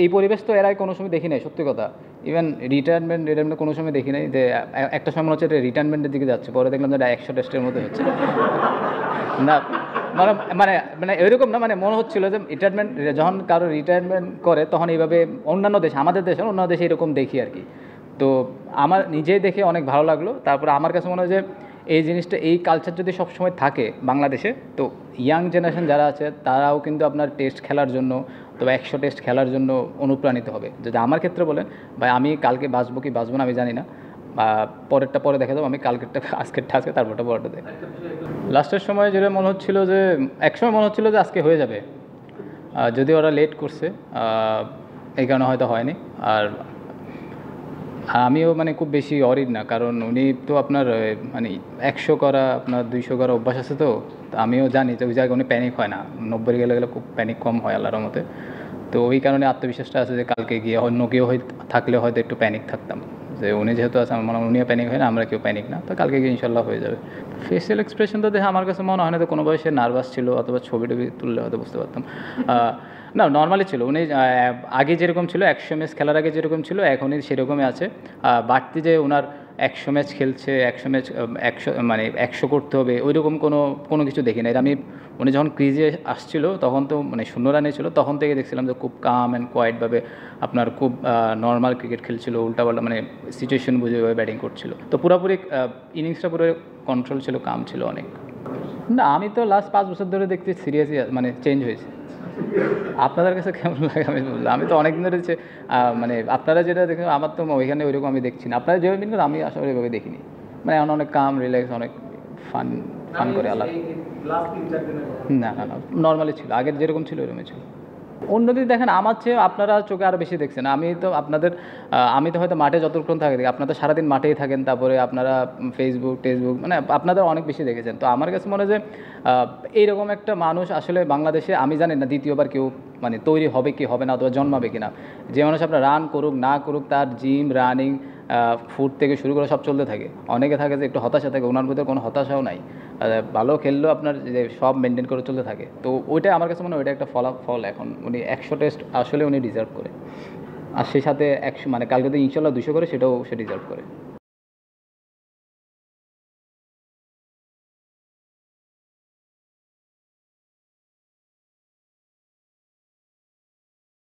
এই পরিবেশ তো এর আগে কোনো সময় দেখি নাই, সত্যি কথা। ইভেন রিটায়ারমেন্ট কোনো সময় দেখি নাই। যে একটা সময় মনে হচ্ছে এটা রিটায়ারমেন্টের দিকে যাচ্ছে, পরে দেখলাম যে এটা 100 টেস্টের মধ্যে হচ্ছে না। মানে মানে মানে এরকম না, মানে মনে হচ্ছিল যে রিটায়ারমেন্ট, যখন কারো রিটায়ারমেন্ট করে তখন এইভাবে অন্যান্য দেশে, আমাদের দেশে অন্যান্য দেশে এরকম দেখি আর কি। তো আমার নিজেই দেখে অনেক ভালো লাগলো। তারপরে আমার কাছে মনে হয় যে এই জিনিসটা, এই কালচার যদি সবসময় থাকে বাংলাদেশে, তো ইয়াং জেনারেশন যারা আছে তারাও কিন্তু আপনার টেস্ট খেলার জন্য, তবে 100 টেস্ট খেলার জন্য অনুপ্রাণিত হবে। যদি আমার ক্ষেত্রে বলেন, ভাই আমি কালকে বাঁচবো কি বাঁচবো না আমি জানি না, বা পরেরটা পরে দেখা যাবো, আমি কালকেরটা আজকেরটা আজকে, তারপরটা পরেরটা দেখে। লাস্টের সময় যেটা মনে হচ্ছিল যে, একসময় মনে হচ্ছিল যে আজকে হয়ে যাবে, যদি ওরা লেট করছে এই কারণে হয়তো হয়নি। আর আমিও মানে খুব বেশি অরিড না, কারণ উনি তো আপনার মানে 100 করা, আপনার 200 করা অভ্যাস আছে। তো আমিও জানি যে ওই জায়গায় উনি প্যানিক হয় না, 90 গেলে গেলে খুব প্যানিক কম হয় আল্লাহর মতে। তো ওই কারণে আত্মবিশ্বাসটা আছে যে কালকে গিয়ে অন্য কেউ থাকলে হয়তো একটু প্যানিক থাকতাম, যে উনি যেহেতু আছে আমার মনে হয় উনিও প্যানিক হয় না, আমরা কেউ প্যানিক না। তো কালকে গিয়ে ইনশাল্লাহ হয়ে যাবে। ফেসিয়াল এক্সপ্রেশন তো দেখে আমার কাছে মনে হয় না তো কোনো বয়সে নার্ভাস ছিল, অথবা ছবি টবি তুললে হয়তো বুঝতে পারতাম। না, নর্মালি ছিল উনি। আগে যেরকম ছিল 100 ম্যাচ খেলার আগে যেরকম ছিল এখনই সেরকমই আছে। বাড়তি যে ওনার 100 ম্যাচ খেলছে, 100 ম্যাচ 100 মানে 100 করতে হবে ওইরকম কোনো কিছু দেখি না। আমি উনি যখন ক্রিজে আসছিল তখন তো মানে 0 রানে ছিল, তখন থেকে দেখছিলাম যে খুব কাম অ্যান্ড কোয়াইটভাবে আপনার খুব নর্মাল ক্রিকেট খেলছিল, উল্টাপাল্টা মানে সিচুয়েশন বুঝে ব্যাটিং করছিল। তো পুরোপুরি ইনিংসটা পুরো কন্ট্রোল ছিল, কাম ছিল অনেক। না, আমি তো লাস্ট 5 বছর ধরে দেখছি সিরিয়াসই মানে চেঞ্জ হয়েছে। আপনাদের কাছে কেমন লাগে আমি বললাম, আমি তো অনেকদিন ধরে মানে আপনারা যেটা দেখেন আমার তো ওইখানে ওইরকম আমি দেখছি না। আপনারা যেভাবে কিন্তু আমি আসলে ওইভাবে দেখিনি, মানে এখন অনেক কাম রিল্যাক্স, অনেক ফান ফান করে আলাদা। না না না, নর্মালি ছিল, আগের যেরকম ছিল ওইরকমই ছিল। অন্যদিন দেখেন আমার চেয়ে আপনারা চোখে আরও বেশি দেখছেন। আমি তো আপনাদের আমি তো হয়তো মাঠে যতক্ষণ থাকে দেখি, আপনারা সারাদিন মাঠেই থাকেন, তারপরে আপনারা ফেসবুক টেসবুক মানে আপনাদের অনেক বেশি দেখেছেন। তো আমার কাছে মনে হয় যে এইরকম একটা মানুষ আসলে বাংলাদেশে আমি জানি না দ্বিতীয়বার কেউ মানে তৈরি হবে কি হবে না, অথবা জন্মাবে কি না। যে মানুষ আপনার রান করুক না করুক, তার জিম রানিং ফুড থেকে শুরু করে সব চলতে থাকে। অনেকে থাকে যে একটু হতাশা থাকে, ওনার ভিতরে কোনো হতাশাও নাই। ভালো খেললেও আপনার যে সব মেনটেন করে চলতে থাকে। তো ওইটা আমার কাছে মনে হয় ওইটা একটা ফলাফল। এখন উনি 100 টেস্ট আসলে উনি ডিজার্ভ করে, আর সেই সাথে 100 মানে কালকে যদি ইনশাল্লাহ 200 করে সেটাও সে ডিজার্ভ করে।